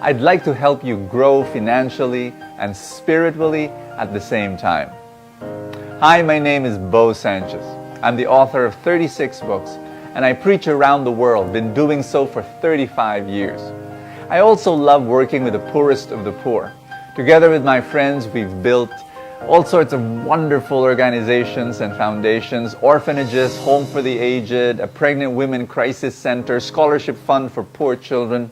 I'd like to help you grow financially and spiritually at the same time. Hi, my name is Sanchez. I'm the author of 36 books, and I preach around the world, been doing so for 35 years. I also love working with the poorest of the poor. Together with my friends, we've built all sorts of wonderful organizations and foundations, orphanages, home for the aged, a pregnant women crisis center, scholarship fund for poor children.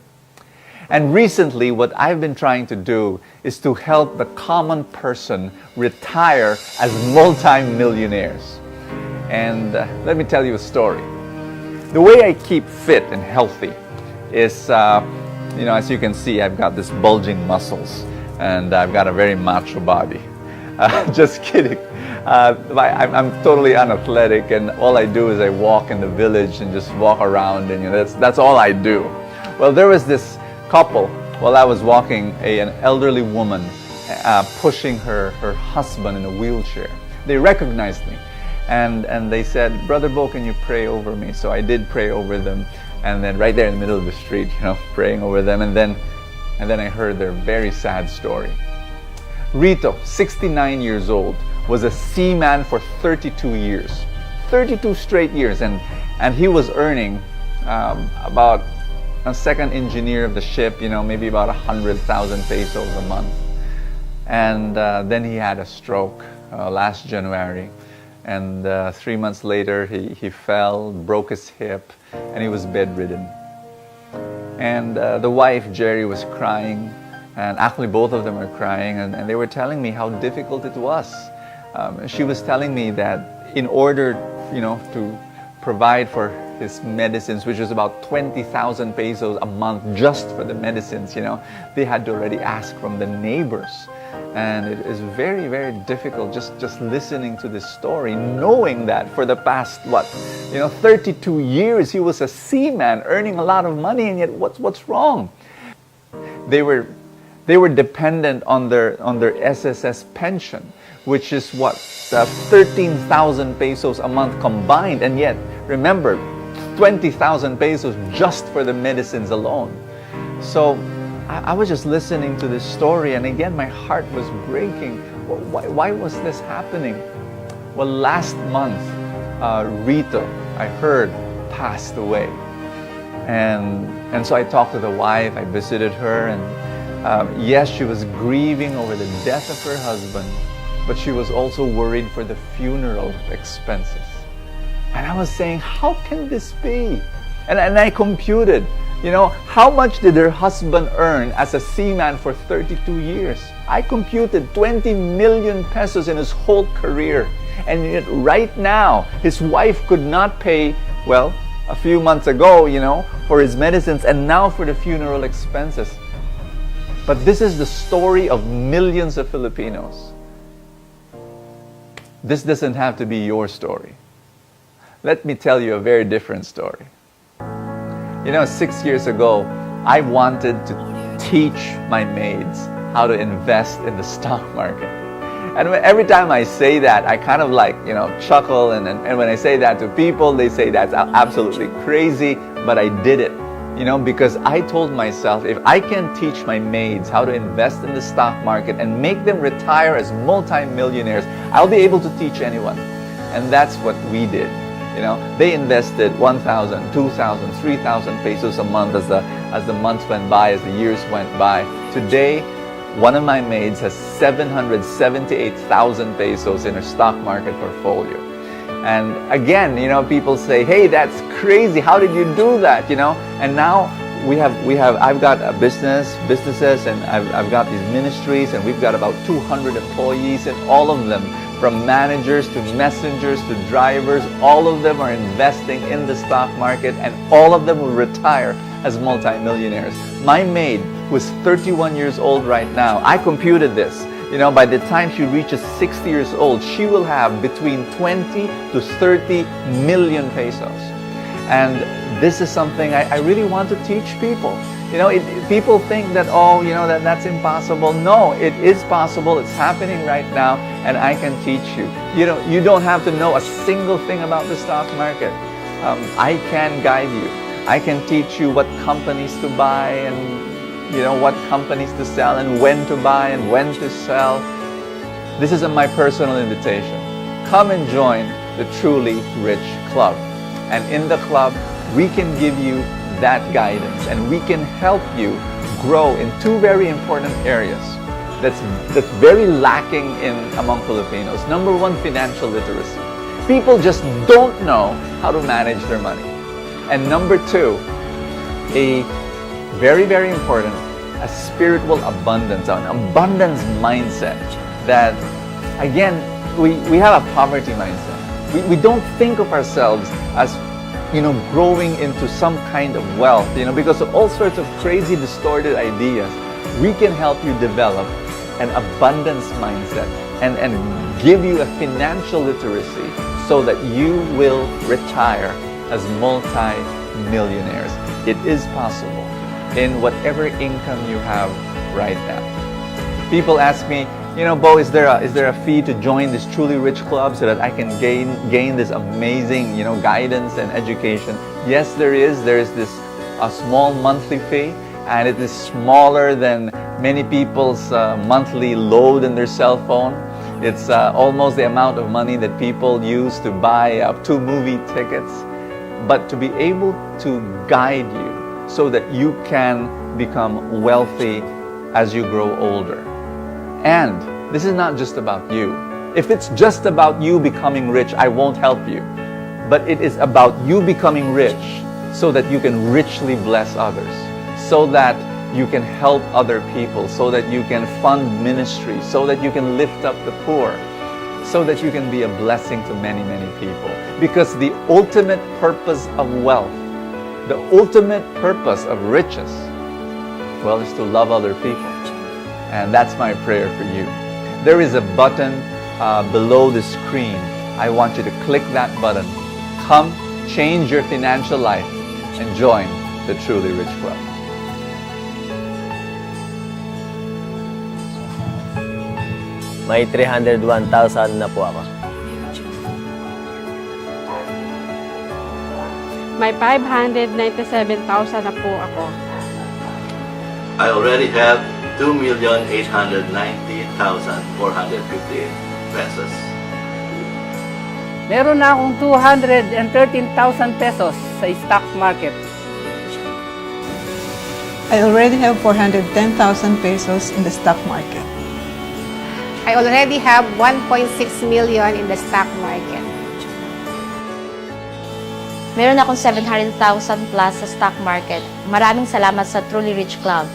And recently, what I've been trying to do is to help the common person retire as multi-millionaires. And let me tell you a story. The way I keep fit and healthy is, as you can see, I've got this bulging muscles and I've got a very macho body. Just kidding. I'm totally unathletic, and all I do is I walk in the village and just walk around, and that's all I do. Well, there was this couple, while I was walking, an elderly woman pushing her husband in a wheelchair. They recognized me, and they said, "Brother Bo, can you pray over me?" So I did pray over them, and then right there in the middle of the street, praying over them, and then I heard their very sad story. Rito, 69 years old, was a seaman for 32 years. 32 straight years, and he was earning about a second engineer of the ship, maybe about 100,000 pesos a month. And then he had a stroke last January, and 3 months later he fell, broke his hip, and he was bedridden. And the wife, Jerry, was crying, and actually both of them were crying, and they were telling me how difficult it was. She was telling me that in order, to provide for his medicines, which was about 20,000 pesos a month just for the medicines, they had to already ask from the neighbors. And it is very, very difficult just listening to this story, knowing that for the past, 32 years he was a seaman earning a lot of money, and yet what's wrong? They were dependent on their SSS pension, which is 13,000 pesos a month combined, and yet remember, 20,000 pesos just for the medicines alone. So I was just listening to this story, and again my heart was breaking. Why was this happening? Well, last month Rita, I heard, passed away, and so I talked to the wife. I visited her, and yes, she was grieving over the death of her husband, but she was also worried for the funeral expenses. And I was saying, how can this be? And I computed, how much did her husband earn as a seaman for 32 years? I computed 20 million pesos in his whole career. And yet right now, his wife could not pay, a few months ago, for his medicines, and now for the funeral expenses. But this is the story of millions of Filipinos. This doesn't have to be your story. Let me tell you a very different story. 6 years ago, I wanted to teach my maids how to invest in the stock market. And every time I say that, I kind of chuckle, and when I say that to people, they say that's absolutely crazy, but I did it. Because I told myself, if I can teach my maids how to invest in the stock market and make them retire as multi-millionaires, I'll be able to teach anyone. And that's what we did. They invested 1,000, 2,000, 3,000 pesos a month as the months went by, as the years went by. Today, one of my maids has 778,000 pesos in her stock market portfolio. And again, people say, "Hey, that's crazy. How did you do that?" And now I've got businesses, and I've got these ministries, and we've got about 200 employees, and all of them, from managers to messengers to drivers, all of them are investing in the stock market, and all of them will retire as multimillionaires. My maid, who is 31 years old right now, I computed this. By the time she reaches 60 years old, she will have between 20 to 30 million pesos. And this is something I really want to teach people. People think that, that's impossible. No, it is possible. It's happening right now, and I can teach you. You don't have to know a single thing about the stock market. I can guide you. I can teach you what companies to buy, and what companies to sell and when to buy and when to sell, this is my personal invitation. Come and join the Truly Rich Club. And in the club, we can give you that guidance and we can help you grow in two very important areas that's very lacking among Filipinos. Number one, financial literacy. People just don't know how to manage their money. And number two, a very, very important, a spiritual abundance, an abundance mindset that, again, we have a poverty mindset. We don't think of ourselves as growing into some kind of wealth, because of all sorts of crazy, distorted ideas. We can help you develop an abundance mindset and give you a financial literacy so that you will retire as multi-millionaires. It is possible in whatever income you have right now. People ask me, Bo, is there a fee to join this Truly Rich Club so that I can gain this amazing, guidance and education? Yes, there is. There is this a small monthly fee, and it is smaller than many people's monthly load in their cell phone. It's almost the amount of money that people use to buy 2 movie tickets. But to be able to guide you so that you can become wealthy as you grow older. And this is not just about you. If it's just about you becoming rich, I won't help you. But it is about you becoming rich so that you can richly bless others, so that you can help other people, so that you can fund ministry, so that you can lift up the poor, so that you can be a blessing to many, many people. Because the ultimate purpose of wealth, the ultimate purpose of riches, well, is to love other people. And that's my prayer for you. There is a button below the screen. I want you to click that button. Come, change your financial life, and join the Truly Rich Club. May 301,000 na po ako. May 597,000 na po ako. I already have 2,890,458 pesos. Meron na akong 213,000 pesos sa stock market. I already have 410,000 pesos in the stock market. I already have 1.6 million in the stock market. Meron akong 700,000 plus sa stock market. Maraming salamat sa Truly Rich Club.